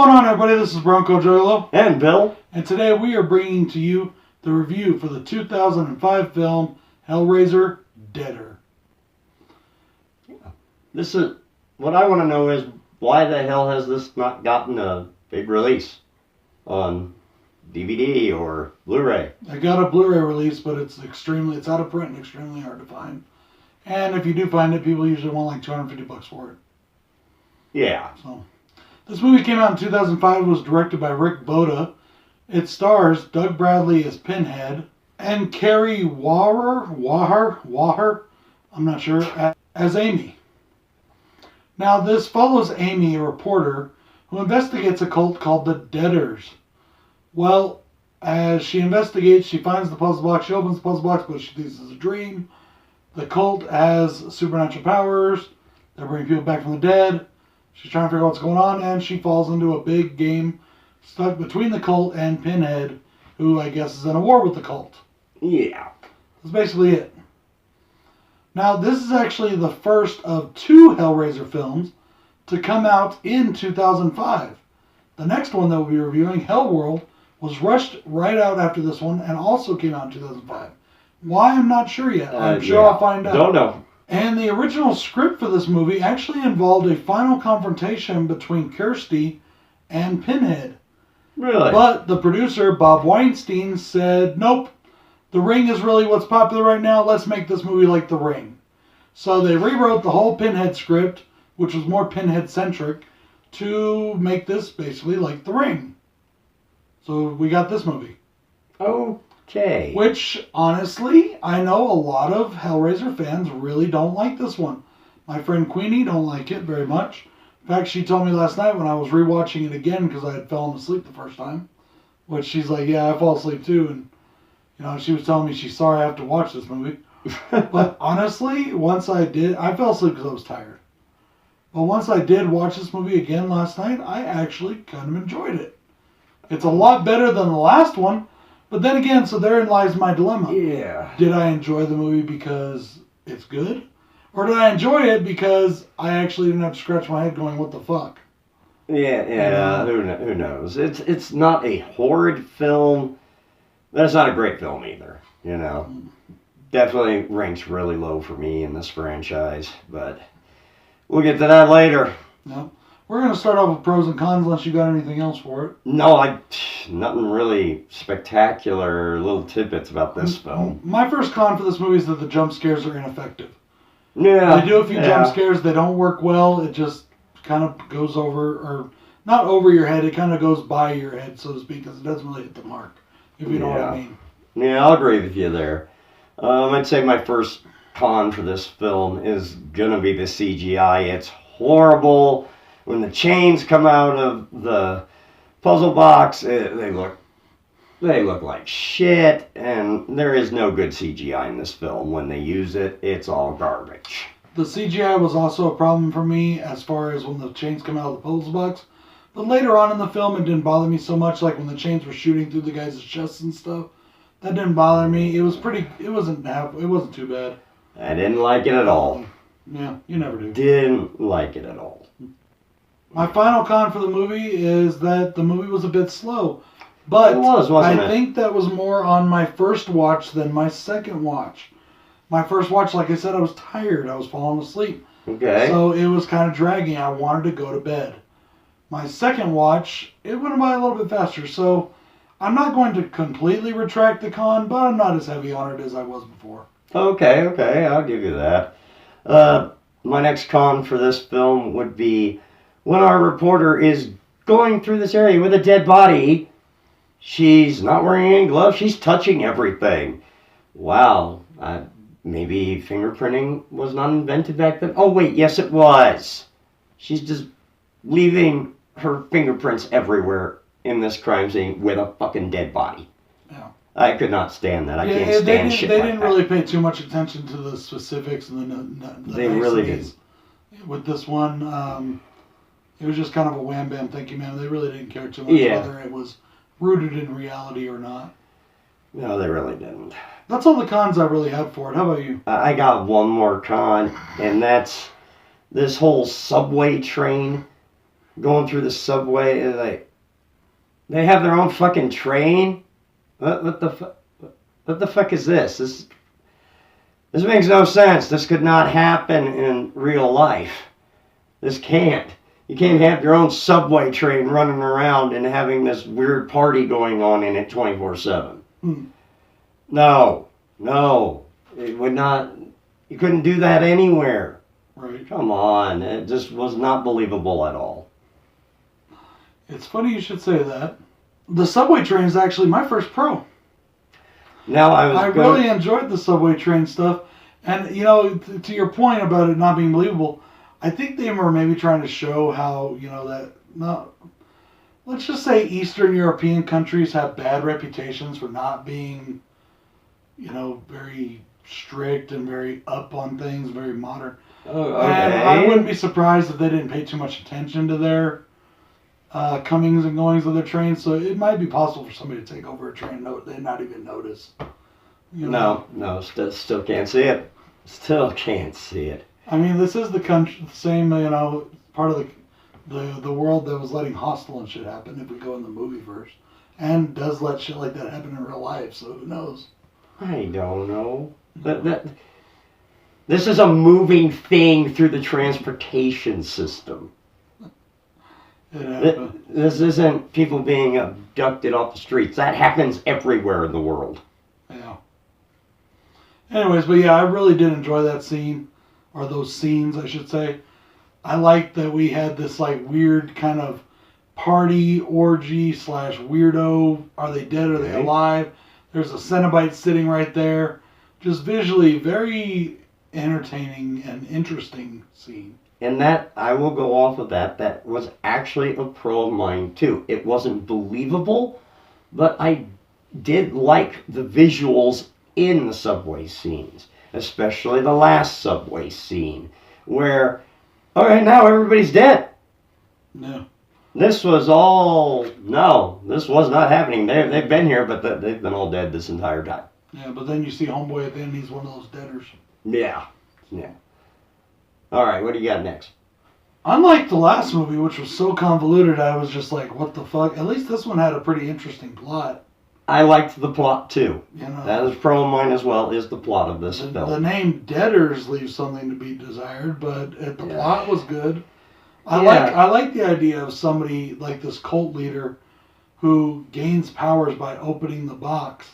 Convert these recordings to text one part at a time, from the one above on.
going on, everybody? This is BroncoJuggalo. And Bill. And today we are bringing to you the review for the 2005 film Hellraiser, DEADER. This is what I want to know is why the hell has this not gotten a big release on DVD or Blu-ray? I got a Blu-ray release, but it's out of print and extremely hard to find. And if you do find it, people usually want like $250 for it. Yeah. So, this movie came out in 2005. It was directed by Rick Boda. It stars Doug Bradley as Pinhead and Carrie Waher, I'm not sure, as Amy. Now, this follows Amy, a reporter, who investigates a cult called the DEADERs. Well, as she investigates, she finds the puzzle box. She opens the puzzle box, but she thinks it's a dream. The cult has supernatural powers. They're bringing people back from the dead. She's trying to figure out what's going on, and she falls into a big game stuck between the cult and Pinhead, who I guess is in a war with the cult. Yeah. That's basically it. Now, this is actually the first of 2 Hellraiser films to come out in 2005. The next one that we'll be reviewing, Hellworld, was rushed right out after this one and also came out in 2005. Why, I'm not sure yet. I'm sure I'll find out. Don't know. And the original script for this movie actually involved a final confrontation between Kirsty and Pinhead. Really? But the producer, Bob Weinstein, said, nope, The Ring is really what's popular right now. Let's make this movie like The Ring. So they rewrote the whole Pinhead script, which was more Pinhead-centric, to make this basically like The Ring. So we got this movie. Okay. Which, honestly, I know a lot of Hellraiser fans really don't like this one. My friend Queenie don't like it very much. In fact, she told me last night when I was rewatching it again because I had fallen asleep the first time, which she's like, yeah, I fall asleep too. And, you know, she was telling me she's sorry I have to watch this movie. But honestly, once I did, I fell asleep because I was tired. But once I did watch this movie again last night, I actually kind of enjoyed it. It's a lot better than the last one. But then again, so therein lies my dilemma. Yeah. Did I enjoy the movie because it's good? Or did I enjoy it because I actually didn't have to scratch my head going, what the fuck? Yeah. Who knows? It's not a horrid film. But it's not a great film either. You know. Definitely ranks really low for me in this franchise. But we'll get to that later. No. We're going to start off with pros and cons unless you got anything else for it. No, nothing really spectacular, little tidbits about this film. My first con for this movie is that the jump scares are ineffective. Yeah. They do a few jump scares. They don't work well. It just kind of goes over, or not over your head. It kind of goes by your head, so to speak, because it doesn't really hit the mark, if you know what I mean. Yeah, I'll agree with you there. I'd say my first con for this film is going to be the CGI. It's horrible. When the chains come out of the puzzle box, they look like shit, and there is no good CGI in this film. When they use it, it's all garbage. The CGI was also a problem for me as far as when the chains come out of the puzzle box. But later on in the film, it didn't bother me so much, like when the chains were shooting through the guys' chests and stuff. That didn't bother me. It wasn't too bad. I didn't like it at all. Yeah, you never do. Didn't like it at all. My final con for the movie is that the movie was a bit slow. But it was, wasn't it? I think that was more on my first watch than my second watch. My first watch, like I said, I was tired. I was falling asleep. Okay. So it was kind of dragging. I wanted to go to bed. My second watch, it went by a little bit faster. So I'm not going to completely retract the con, but I'm not as heavy on it as I was before. Okay, I'll give you that. My next con for this film would be when our reporter is going through this area with a dead body, she's not wearing any gloves. She's touching everything. Wow. Maybe fingerprinting was not invented back then. Oh, wait. Yes, it was. She's just leaving her fingerprints everywhere in this crime scene with a fucking dead body. Yeah. I could not stand that. I can't stand shit like that. They didn't really pay too much attention to the specifics and the they really did. With this one, it was just kind of a wham bam thank you man. They really didn't care too much whether it was rooted in reality or not. No, they really didn't. That's all the cons I really have for it. How about you? I got one more con, and that's this whole subway train going through the subway, and they have their own fucking train. What the fuck is this? This makes no sense. This could not happen in real life. This can't. You can't have your own subway train running around and having this weird party going on in it 24/7. No. It would not. You couldn't do that anywhere. Right. Come on. It just was not believable at all. It's funny you should say that. The subway train is actually my first pro. Now I really enjoyed the subway train stuff. And, you know, to your point about it not being believable, I think they were maybe trying to show how, you know, let's just say Eastern European countries have bad reputations for not being, you know, very strict and very up on things, very modern. Oh, okay. And I wouldn't be surprised if they didn't pay too much attention to their comings and goings of their trains. So it might be possible for somebody to take over a train and they not even notice. You know? No, still can't see it. Still can't see it. I mean, this is the country, same, you know, part of the world that was letting Hostel and shit happen if we go in the movie verse. And does let shit like that happen in real life, so who knows? I don't know. This is a moving thing through the transportation system. This isn't people being abducted off the streets. That happens everywhere in the world. Yeah. Anyways, but yeah, I really did enjoy that scene, or those scenes, I should say. I liked that we had this like weird kind of party orgy / weirdo. Are they dead? Are they alive? There's a Cenobite sitting right there. Just visually very entertaining and interesting scene. And that, I will go off of that. That was actually a pro of mine too. It wasn't believable, but I did like the visuals in the subway scenes, especially the last subway scene, where, all right, now everybody's dead. No. This was all, no, this was not happening. They've been here, but they've been all dead this entire time. Yeah, but then you see Homeboy at the end, he's one of those deaders. Yeah. All right, what do you got next? Unlike the last movie, which was so convoluted, I was just like, what the fuck? At least this one had a pretty interesting plot. I liked the plot too. You know, that is pro of mine as well, is the plot of this film. The name Deaders leaves something to be desired, but the plot was good. I like the idea of somebody like this cult leader who gains powers by opening the box.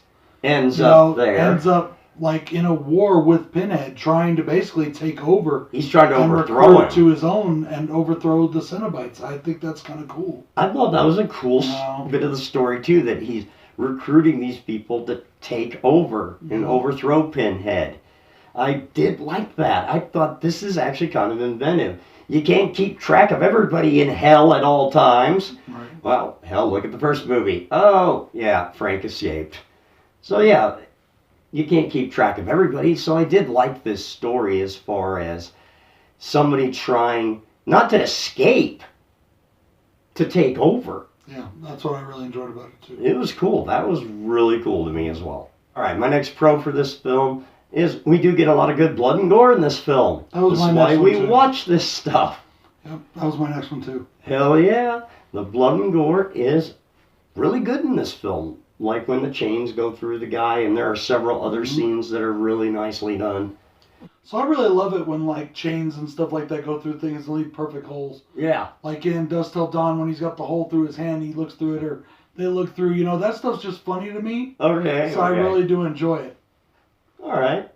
Ends up like in a war with Pinhead, trying to basically take over. He's trying to overthrow him to his own and overthrow the Cenobites. I think that's kind of cool. I thought that was a cool bit of the story too, that he's recruiting these people to take over and overthrow Pinhead. I did like that. I thought this is actually kind of inventive. You can't keep track of everybody in hell at all times. Right. Well, hell, look at the first movie. Oh, yeah, Frank escaped. So yeah, you can't keep track of everybody. So I did like this story as far as somebody trying not to escape, to take over. Yeah, that's what I really enjoyed about it too. It was cool. That was really cool to me as well. All right, my next pro for this film is we do get a lot of good blood and gore in this film. That was That's why we watch this stuff. Yep, that was my next one too. Hell yeah. The blood and gore is really good in this film. Like when the chains go through the guy, and there are several other scenes that are really nicely done. So I really love it when like chains and stuff like that go through things and leave perfect holes. Yeah. Like in Dusk Till Dawn when he's got the hole through his hand, he looks through it, or they look through. You know, that stuff's just funny to me. Okay. So I really do enjoy it. All right.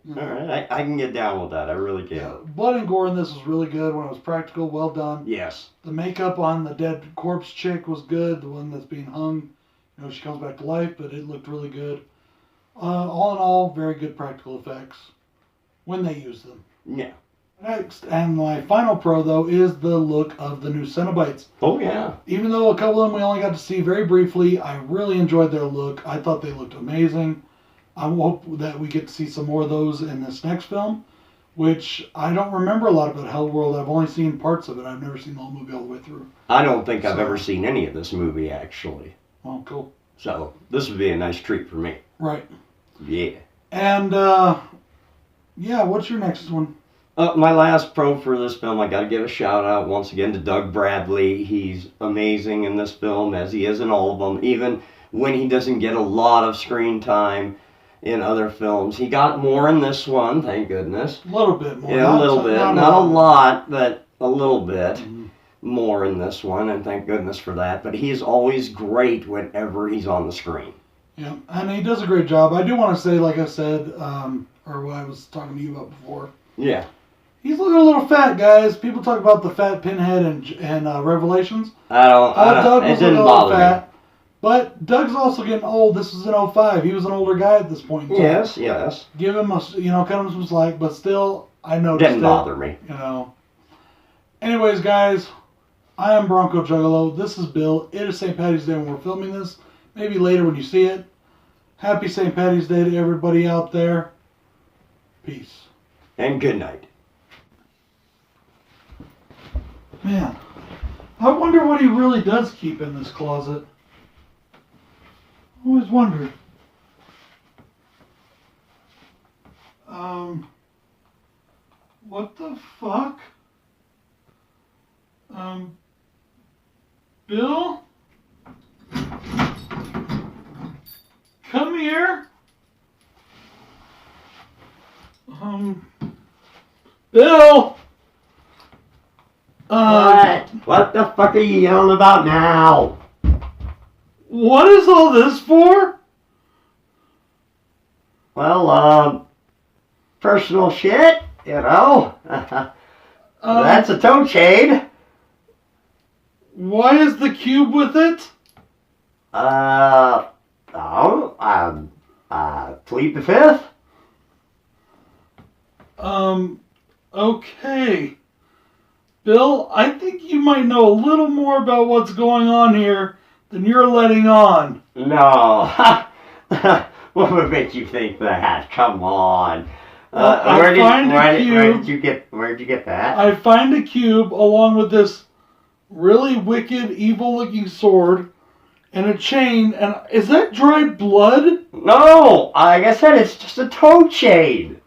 I can get down with that. I really can. Yeah. Blood and gore in this was really good. When it was practical, well done. Yes. The makeup on the dead corpse chick was good. The one that's being hung, you know, she comes back to life, but it looked really good. All in all, very good practical effects when they use them. Yeah. Next, and my final pro, though, is the look of the new Cenobites. Oh, yeah. Even though a couple of them we only got to see very briefly, I really enjoyed their look. I thought they looked amazing. I hope that we get to see some more of those in this next film, which I don't remember a lot about Hellworld. I've only seen parts of it. I've never seen the whole movie all the way through. I don't think I've ever seen any of this movie, actually. Oh, cool. So, this would be a nice treat for me. Right. Yeah. And, yeah, what's your next one? My last pro for this film, I gotta give a shout out once again to Doug Bradley. He's amazing in this film, as he is in all of them, even when he doesn't get a lot of screen time in other films. He got more in this one, thank goodness. A little bit more. Yeah, a little bit. Not a lot, but a little bit more in this one, and thank goodness for that. But he is always great whenever he's on the screen. Yeah, and he does a great job. I do want to say, like I said, or what I was talking to you about before. Yeah. He's looking a little fat, guys. People talk about the fat Pinhead and Revelations. Doug was it didn't a little bother fat. But Doug's also getting old. This is in 05. He was an older guy at this point in time. Yes. Give him cut him some slack, but still, I noticed Didn't bother me. Anyways, guys, I am BroncoJuggalo. This is Bill. It is St. Paddy's Day when we're filming this. Maybe later when you see it. Happy St. Paddy's Day to everybody out there. Peace. And good night. Man, I wonder what he really does keep in this closet. Always wondered. What the fuck? Bill? Come here. Bill? What? What the fuck are you yelling about now? What is all this for? Well, personal shit, That's a toe chain. Why is the cube with it? Plead the fifth. Okay. Bill, I think you might know a little more about what's going on here than you're letting on. No. What would make you think that? Come on. Where did you get that? I find a cube along with this really wicked, evil-looking sword and a chain. And is that dried blood? No, like I said, it's just a toe chain.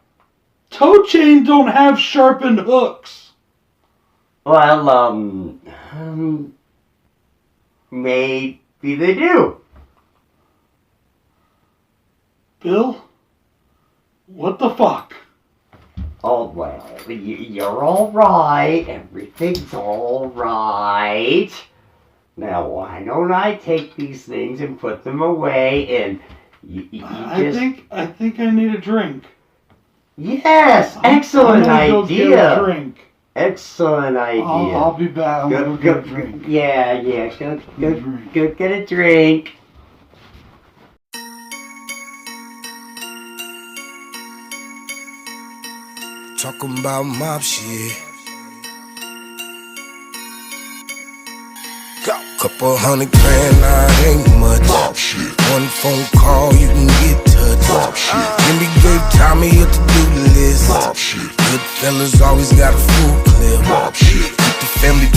Toe chains don't have sharpened hooks. Well, maybe they do. Bill, what the fuck? Oh, well, you're all right. Everything's all right. Now, why don't I take these things and put them away and I think I need a drink. Yes, excellent idea. Go get a drink. Excellent idea. I'll be back. Go get a drink. Yeah. Go get a drink. Talking about mob shit. Couple $100 grand, nah, ain't much. Mob shit. One phone call, you can get touched. Mob shit. Then we gave Tommy a to-do list. Mob shit. Good fellas always got a full clip. Mob shit. Keep the family